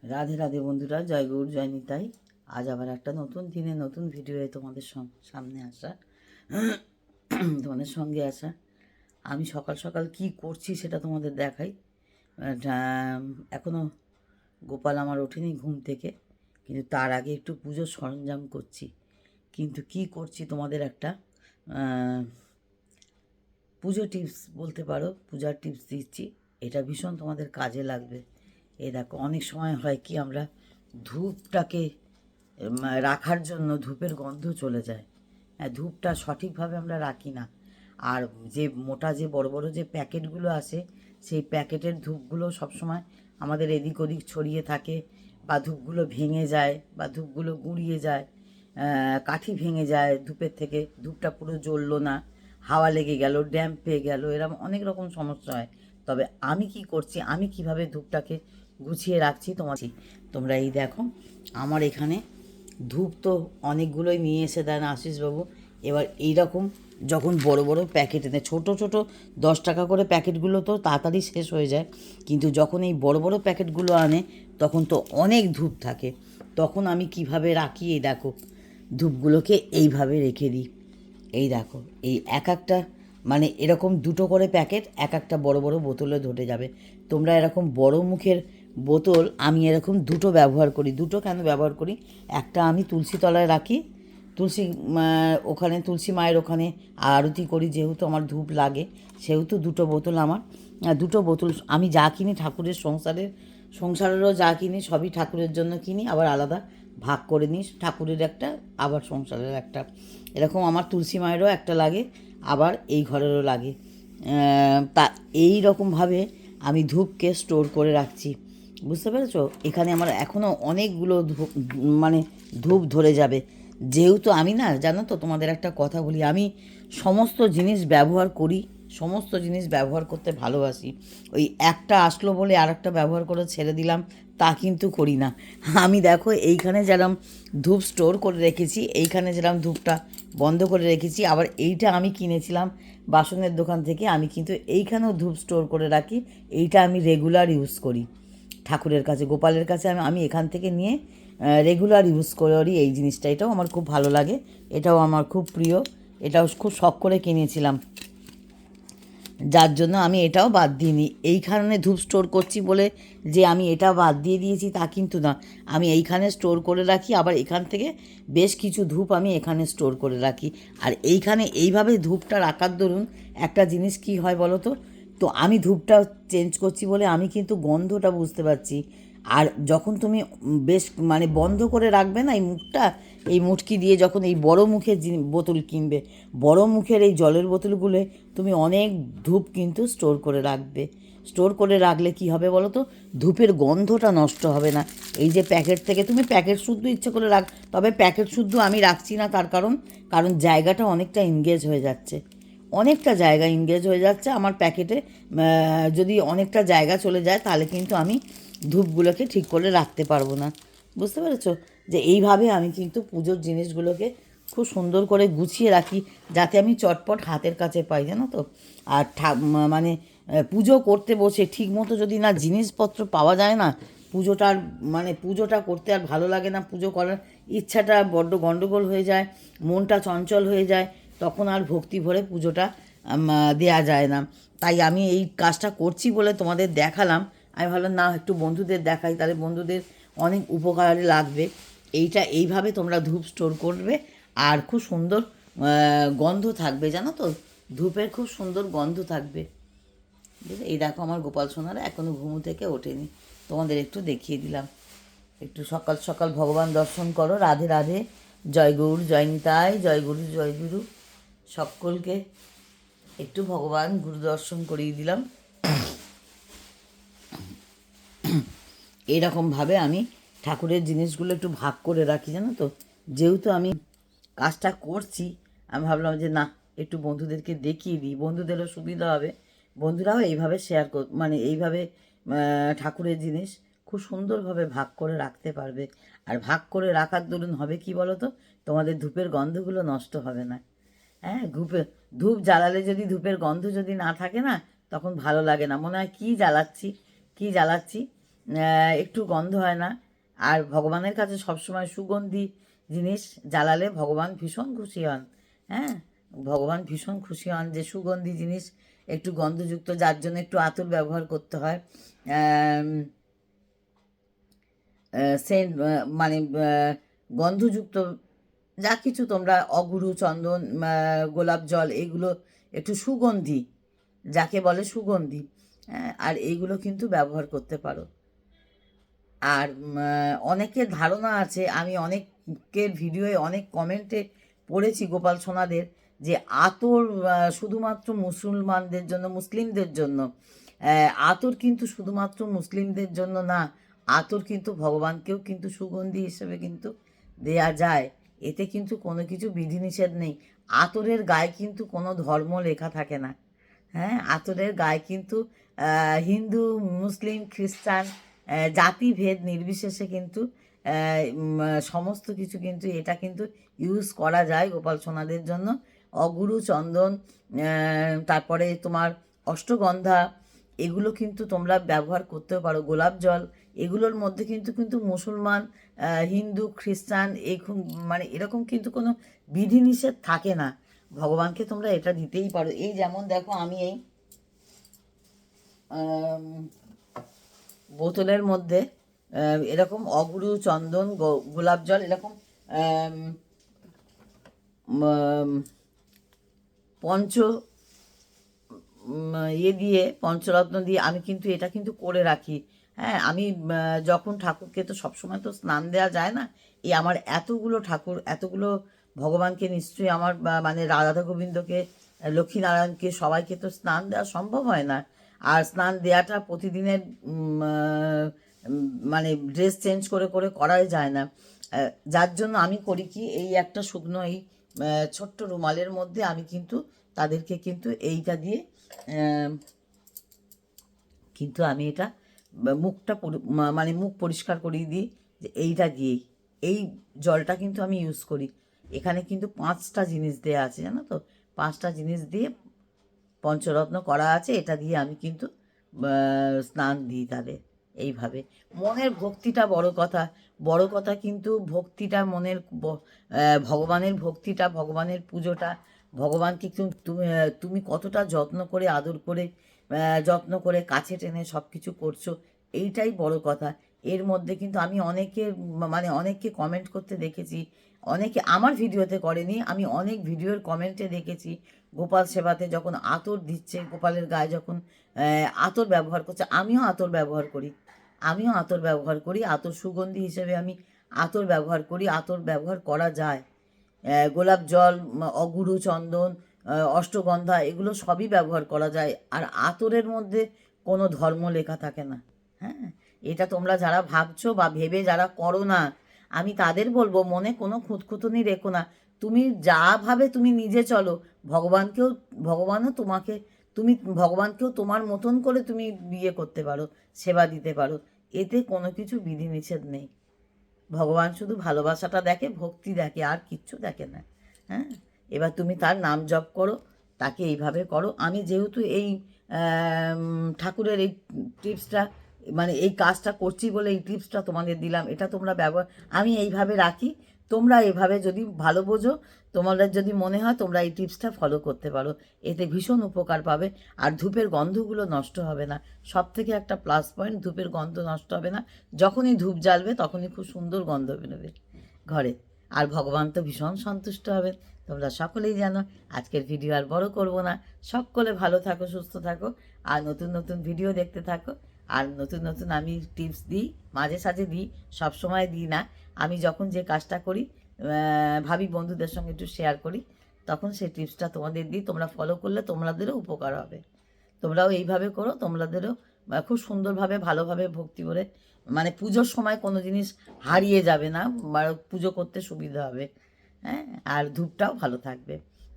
রাধে রাধে বন্ধুরা, জয় গৌর জয় নিতাই। আজ আবার একটা নতুন দিনে নতুন ভিডিওয়ে তোমাদের সামনে আসা, তোমাদের সঙ্গে আসা। আমি সকাল সকাল কি করছি সেটা তোমাদের দেখাই। এখনও গোপাল আমার ওঠেনি ঘুম থেকে, কিন্তু তার আগে একটু পুজোর সরঞ্জাম করছি। কিন্তু কি করছি তোমাদের একটা পুজো টিপস বলতে পারো, পূজার টিপস দিচ্ছি। এটা ভীষণ তোমাদের কাজে লাগবে। এই দেখো, অনেক সময় হয় কি, আমরা ধূপটাকে রাখার জন্য ধূপের গন্ধ চলে যায়। হ্যাঁ, ধূপটা সঠিকভাবে আমরা রাখি না। আর যে মোটা যে বড় বড় যে প্যাকেটগুলো আসে, সেই প্যাকেটের ধূপগুলো সবসময় আমাদের এদিক ওদিক ছড়িয়ে থাকে, বা ধূপগুলো ভেঙে যায়, বা ধূপগুলো গুঁড়িয়ে যায়, কাঠি ভেঙে যায় ধূপের থেকে, ধূপটা পুরো জ্বললো না, হাওয়া লেগে গেল, ড্যাম্প পেয়ে গেল, এরকম অনেক রকম সমস্যা হয়। তবে আমি কি করছি, আমি কিভাবে ধূপটাকে গুছিয়ে রাখছি তোমরা এই দেখো। আমার এখানে ধূপ তো অনেকগুলোই নিয়ে এসে দেন আশিসবাবু। এবার এইরকম যখন বড় বড় প্যাকেট এনে, ছোটো ছোটো 10 টাকা করে প্যাকেটগুলো তো তাড়াতাড়ি শেষ হয়ে যায়, কিন্তু যখন এই বড় বড় প্যাকেটগুলো আনে তখন তো অনেক ধূপ থাকে। তখন আমি কিভাবে রাখি, এই দেখো, ধূপগুলোকে এইভাবে রেখে দিই। এই দেখো, এই এক একটা মানে এরকম 2টো করে প্যাকেট এক একটা বড় বড় বোতলে ধরে যাবে। তোমরা এরকম বড় মুখের বোতল, আমি এরকম 2টো ব্যবহার করি। 2টো কেন ব্যবহার করি, একটা আমি তুলসী তলায় রাখি, তুলসী ওখানে তুলসী মায়ের ওখানে আরতি করি, যেহেতু আমার ধূপ লাগে, সেহেতু 2টো বোতল আমার। 2টো বোতল আমি যা কিনি ঠাকুরের সংসারেরও যা কিনি সবই ঠাকুরের জন্য কিনি, আবার আলাদা ভাগ করে নিই, ঠাকুরের একটা আবার সংসারের একটা। এরকম আমার তুলসী মায়েরও একটা লাগে, আবার এই ঘরেরও লাগে। তা এই রকমভাবে আমি ধূপকে স্টোর করে রাখছি, বুঝতে পেরেছো? এখানে আমার এখনও অনেকগুলো ধূপ, মানে ধূপ ধরে যাবে। যেহেতু আমি না, জানো তো, তোমাদের একটা কথা বলি, আমি সমস্ত জিনিস ব্যবহার করি, সমস্ত জিনিস ব্যবহার করতে ভালোবাসি। ওই একটা আসলো বলে আর একটা ব্যবহার করে ছেড়ে দিলাম, তা কিন্তু করি না। আমি দেখো, এইখানে যেরকম ধূপ স্টোর করে রেখেছি, এইখানে যেরকম ধূপটা বন্ধ করে রেখেছি, আবার এইটা আমি কিনেছিলাম বাসনের দোকান থেকে, আমি কিন্তু এইখানেও ধূপ স্টোর করে রাখি। এইটা আমি রেগুলার ইউজ করি ঠাকুরের কাছে, গোপালের কাছে। আমি এখান থেকে নিয়ে রেগুলার ইউজ করি এই জিনিসটা। এটাও আমার খুব ভালো লাগে, এটাও আমার খুব প্রিয়, এটাও খুব শখ করে কিনেছিলাম, যার জন্য আমি এটাও বাদ দিইনি। এইখানে ধূপ স্টোর করছি বলে যে আমি এটা বাদ দিয়ে দিয়েছি তা কিন্তু না, আমি এইখানে স্টোর করে রাখি, আবার এখান থেকে বেশ কিছু ধূপ আমি এখানে স্টোর করে রাখি। আর এইখানে এইভাবে ধূপটা রাখার দরুন একটা জিনিস কি হয় বলো তো, তো আমি ধূপটা চেঞ্জ করছি বলে আমি কিন্তু গন্ধটা বুঝতে পারছি। আর যখন তুমি বেশ মানে বন্ধ করে রাখবে না এই মুখটা, এই মুটকি দিয়ে যখন এই বড় মুখের বোতল কিনবে, বড় মুখের এই জলের বোতলগুলো তুমি অনেক ধূপ কিন্তু স্টোর করে রাখবে। স্টোর করে রাখলে কি হবে বলো তো, ধূপের গন্ধটা নষ্ট হবে না। এই যে প্যাকেট থেকে তুমি প্যাকেট শুদ্ধ ইচ্ছে করে রাখ, তবে প্যাকেট শুদ্ধ আমি রাখছি না, তার কারণ জায়গাটা অনেকটা এনগেজ হয়ে যাচ্ছে, অনেকটা জায়গা এনগেজ হয়ে যাচ্ছে আমার প্যাকেটে। যদি অনেকটা জায়গা চলে যায় তাহলে কিন্তু আমি ধূপগুলোকে ঠিক করে রাখতে পারবো না, বুঝতে পেরেছো? যে এইভাবে আমি কিন্তু পুজোর জিনিসগুলোকে খুব সুন্দর করে গুছিয়ে রাখি, যাতে আমি চটপট হাতের কাছে পাই, জানো তো। আর মানে পুজো করতে বসে ঠিক মতো যদি না জিনিসপত্র পাওয়া যায় না, পুজোটার মানে পুজোটা করতে আর ভালো লাগে না, পুজো করার ইচ্ছাটা বড্ড গণ্ডগোল হয়ে যায়, মনটা চঞ্চল হয়ে যায়, তখন আর ভক্তি ভরে পুজোটা দেয়া যায় না। তাই আমি এই কাজটা করছি বলে তোমাদের দেখালাম। আমি ভাবলাম না, একটু বন্ধুদের দেখাই, তাহলে বন্ধুদের অনেক উপকারে লাগবে। এইভাবে তোমরা ধূপ স্টোর করবে, আর খুব সুন্দর গন্ধ থাকবে, জানো তো, ধূপের খুব সুন্দর গন্ধ থাকবে। বুঝলে? এই দেখো, আমার গোপাল সোনারা এখনও ঘুম থেকে ওঠেনি, তোমাদের একটু দেখিয়ে দিলাম। একটু সকাল সকাল ভগবান দর্শন করো। রাধে রাধে, জয় গৌর জয় নিতাই, জয় গুরু জয় গুরু। সকলকে একটু ভগবান গুরু দর্শন করিয়ে দিলাম। এরকমভাবে আমি ঠাকুরের জিনিসগুলো একটু ভাগ করে রাখি, জানো তো। যেহেতু আমি কাজটা করছি, আমি ভাবলাম যে না, একটু বন্ধুদেরকে দেখিয়ে দিই, বন্ধুদেরও সুবিধা হবে, বন্ধুরাও এইভাবে শেয়ার মানে এইভাবে ঠাকুরের জিনিস খুব সুন্দরভাবে ভাগ করে রাখতে পারবে। আর ভাগ করে রাখার দরুন হবে কি বলো তো, তোমাদের ধূপের গন্ধগুলো নষ্ট হবে না। হ্যাঁ, ধূপ জ্বালালে যদি ধূপের গন্ধ যদি না থাকে না, তখন ভালো লাগে না, মনে হয় কী জ্বালাচ্ছি কী জ্বালাচ্ছি। একটু গন্ধ হয় না। আর ভগবানের কাছে সবসময় সুগন্ধি জিনিস জ্বালালে ভগবান ভীষণ খুশি হন। হ্যাঁ, ভগবান ভীষণ খুশি হন যে সুগন্ধি জিনিস একটু গন্ধযুক্ত, যার জন্য একটু আতর ব্যবহার করতে হয়। সেন্ট মানে গন্ধযুক্ত যা কিছু তোমরা অগুরু, চন্দন, গোলাপ জল, এগুলো একটু সুগন্ধি, যাকে বলে সুগন্ধি, আর এইগুলো কিন্তু ব্যবহার করতে পারো। আর অনেকের ধারণা আছে, আমি অনেকের ভিডিওয়ে অনেক কমেন্টে পড়েছি গোপাল সোনাদের, যে আতর শুধুমাত্র মুসলমানদের জন্য, মুসলিমদের জন্য। আতর কিন্তু শুধুমাত্র মুসলিমদের জন্য না, আতর কিন্তু ভগবানকেও কিন্তু সুগন্ধি হিসেবে কিন্তু দেয়া যায়। এতে কিন্তু কোনো কিছু বিধিনিষেধ নেই। আতরের গায়ে কিন্তু কোনো ধর্ম লেখা থাকে না। হ্যাঁ, আতরের গায়ে কিন্তু হিন্দু, মুসলিম, খ্রিস্টান, জাতিভেদ নির্বিশেষে কিন্তু সমস্ত কিছু কিন্তু এটা কিন্তু ইউজ করা যায় গোপাল সোনাদের জন্য। অগুরু, চন্দন, তারপরে তোমার অষ্টগন্ধা, এগুলো কিন্তু তোমরা ব্যবহার করতেও পারো। গোলাপ জল, এগুলোর মধ্যে কিন্তু কিন্তু মুসলমান, হিন্দু, খ্রিস্টান মানে এরকম কিন্তু কোনো বিধিনিষেধ থাকে না। ভগবানকে তোমরা এটা দিতেই পারো। এই যেমন দেখো, আমি এই বোতলের মধ্যে এরকম অগুরু, চন্দন, গোলাপ জল, এরকম পঞ্চ দিয়ে, পঞ্চরত্ন দিয়ে আমি কিন্তু এটা কিন্তু করে রাখি। হ্যাঁ, আমি যখন ঠাকুরকে তো সবসময় তো স্নান দেওয়া যায় না, এই আমার এতগুলো ঠাকুর, এতগুলো ভগবানকে নিশ্চয়ই আমার মানে রাধা গোবিন্দকে, লক্ষ্মীনারায়ণকে, সবাইকে তো স্নান দেওয়া সম্ভব হয় না। আর স্নান দেওয়াটা প্রতিদিনের মানে ড্রেস চেঞ্জ করে করে করাই যায় না। যার জন্য আমি করি কি, এই একটা শুকনো এই ছোট্ট রুমালের মধ্যে আমি কিন্তু তাদেরকে কিন্তু এইটা দিয়ে কিন্তু আমি এটা মুখটা মানে মুখ পরিষ্কার করিয়ে দিই, যে এইটা দিয়েই এই জলটা কিন্তু আমি ইউজ করি। এখানে কিন্তু 5টা জিনিস দেওয়া আছে, জানো তো, 5টা জিনিস দিয়ে পঞ্চরত্ন করা আছে। এটা দিয়ে আমি কিন্তু স্নান দিই তাদের। এইভাবে মনের ভক্তিটা বড় কথা। বড় কথা কিন্তু ভক্তিটা, মনের ভগবানের ভক্তিটা, ভগবানের পুজোটা, ভগবানকে তুমি কতটা যত্ন করে, আদর করে, যত্ন করে কাছে টেনে সব কিছু করছো, এইটাই বড় কথা। এর মধ্যে কিন্তু আমি মানে অনেককে কমেন্ট করতে দেখেছি, অনেকে আমার ভিডিওতে করেনি, আমি অনেক ভিডিওর কমেন্টে দেখেছি গোপাল সেবাতে যখন আতর দিচ্ছে, গোপালের গায়ে যখন আতর ব্যবহার করছে, আমিও আতর ব্যবহার করি। আতর সুগন্ধি হিসেবে আমি আতর ব্যবহার করি। আতর ব্যবহার করা যায়। গোলাপ জল, অগুরু, চন্দন, অষ্টগন্ধা, এগুলো সবই ব্যবহার করা যায়। আর আতরের মধ্যে কোনো ধর্ম লেখা থাকে না। হ্যাঁ, এটা তোমরা যারা ভাবছো বা ভেবে যারা করো না, আমি তাদের বলবো, মনে কোনো খুঁতখুঁতুনি রেখো না। তুমি যা ভাবে তুমি নিজে চলো, ভগবানও তোমাকে, তুমি ভগবানকেও তোমার মতন করে তুমি বিয়ে করতে পারো, সেবা দিতে পারো। এতে কোনো কিছু বিধিনিষেধ নেই। ভগবান শুধু ভালোবাসাটা দেখে, ভক্তি দেখে, আর কিচ্ছু দেখে না। হ্যাঁ, এবার তুমি তার নাম জপ করো, তাকে এইভাবে করো। আমি যেহেতু এই ঠাকুরের এই টিপসটা, মানে এই কাজটা করছি বলে এই টিপসটা তোমাদের দিলাম, এটা তোমরা আমি এইভাবে রাখি। তোমরা এভাবে যদি ভালো বোঝো, তোমাদের যদি মনে হয়, তোমরা এই টিপসটা ফলো করতে পারো, এতে ভীষণ উপকার পাবে। আর ধূপের গন্ধগুলো নষ্ট হবে না। সব থেকে একটা প্লাস পয়েন্ট, ধূপের গন্ধ নষ্ট হবে না। যখনই ধূপ জ্বালবে তখনই খুব সুন্দর গন্ধ বেরোবে ঘরে। আর ভগবান তো ভীষণ সন্তুষ্ট হবেন। তোমরা সকলেই জানো। আজকের ভিডিও আর বড় করব না। সকলে ভালো থাকো, সুস্থ থাকো, আর নতুন নতুন ভিডিও দেখতে থাকো। আর নতুন নতুন আমি টিপস দিই, মাঝে সাঝে দিই, সব সময় দিই না। আমি যখন যে কাজটা করি, ভাবি বন্ধুদের সঙ্গে একটু শেয়ার করি, তখন সেই টিপসটা তোমাদের দিই। তোমরা ফলো করলে তোমাদেরও উপকার হবে। তোমরাও এইভাবে করো, তোমাদেরও খুব সুন্দরভাবে, ভালোভাবে, ভক্তি করে, মানে পুজোর সময় কোনো জিনিস হারিয়ে যাবে না, বা পুজো করতে সুবিধা হবে। হ্যাঁ, আর ধূপটাও ভালো থাকবে।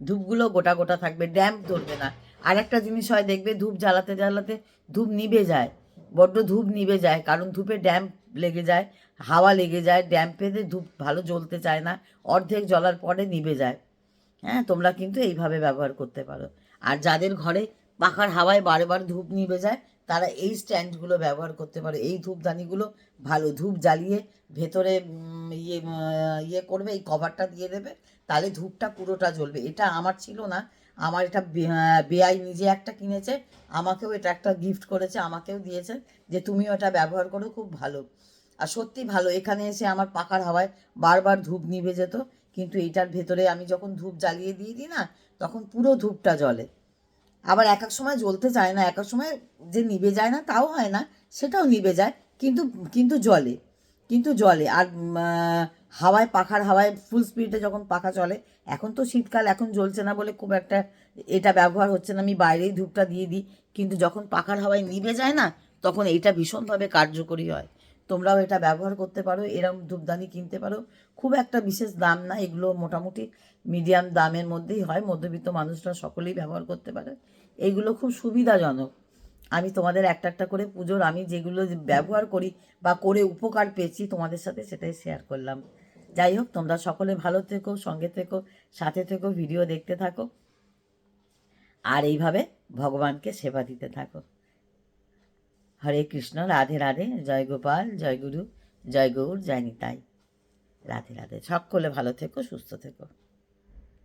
ধূপগুলো গোটা গোটা থাকবে, ড্যাম্প ধরবে না। আর একটা জিনিস হয়, দেখবে ধূপ জ্বালাতে জ্বালাতে ধূপ নিভে যায়, বড্ড ধূপ নিভে যায়, কারণ ধূপে ড্যাম্প লেগে যায়, হাওয়া লেগে যায়, ড্যাম্পেতে ধূপ ভালো জ্বলতে চায় না, অর্ধেক জ্বলার পরে নিভে যায়। হ্যাঁ, তোমরা কিন্তু এইভাবে ব্যবহার করতে পারো। আর যাদের ঘরে পাখার হাওয়ায় বারে বারে ধূপ নিভে যায়, তারা এই স্ট্যান্ডগুলো ব্যবহার করতে পারো। এই ধূপদানিগুলো ভালো, ধূপ জ্বালিয়ে ভেতরে ইয়ে করবে, এই কভারটা দিয়ে দেবে, তাহলে ধূপটা পুরোটা জ্বলবে। এটা আমার ছিল না, আমার এটা বেআই নিজে একটা কিনেছে, আমাকেও এটা একটা গিফট করেছে, আমাকেও দিয়েছে যে তুমিও এটা ব্যবহার করো, খুব ভালো। আর সত্যি ভালো। এখানে এসে আমার পাখার হাওয়ায় বারবার ধূপ নিভে যেত, কিন্তু এইটার ভেতরে আমি যখন ধূপ জ্বালিয়ে দিয়ে দিই না, তখন পুরো ধূপটা জ্বলে। আবার এক এক সময় জ্বলতে চায় না, এক এক সময় যে নিভে যায় না তাও হয় না, সেটাও নিভে যায়, কিন্তু কিন্তু জ্বলে, কিন্তু জ্বলে। আর হাওয়ায়, পাখার হাওয়ায় ফুল স্পিডে যখন পাখা চলে, এখন তো শীতকাল, এখন জ্বলছে না বলে খুব একটা এটা ব্যবহার হচ্ছে না, আমি বাইরেই ধূপটা দিয়ে দিই, কিন্তু যখন পাখার হাওয়ায় নিভে যায় না, তখন এইটা ভীষণভাবে কার্যকরী হয়। তোমরাও এটা ব্যবহার করতে পারো, এরম ধূপদানি কিনতে পারো, খুব একটা বিশেষ দাম না, এগুলো মোটামুটি মিডিয়াম দামের মধ্যেই হয়, মধ্যবিত্ত মানুষরা সকলেই ব্যবহার করতে পারে। এইগুলো খুব সুবিধাজনক। আমি তোমাদের একটা একটা করে পুজোর আমি যেগুলো ব্যবহার করি বা করে উপকার পেয়েছি তোমাদের সাথে সেটাই শেয়ার করলাম। যাই হোক, তোমরা সকলে ভালো থেকো, সঙ্গে থেকো, সাথে থেকো, ভিডিও দেখতে থাকো, আর এইভাবে ভগবানকে সেবা দিতে থাকো। হরে কৃষ্ণ, রাধে রাধে, জয় গোপাল, জয় গুরু, জয় গৌর, জয় নিতাই, রাধে রাধে। সকলে ভালো থেকো, সুস্থ থেকো।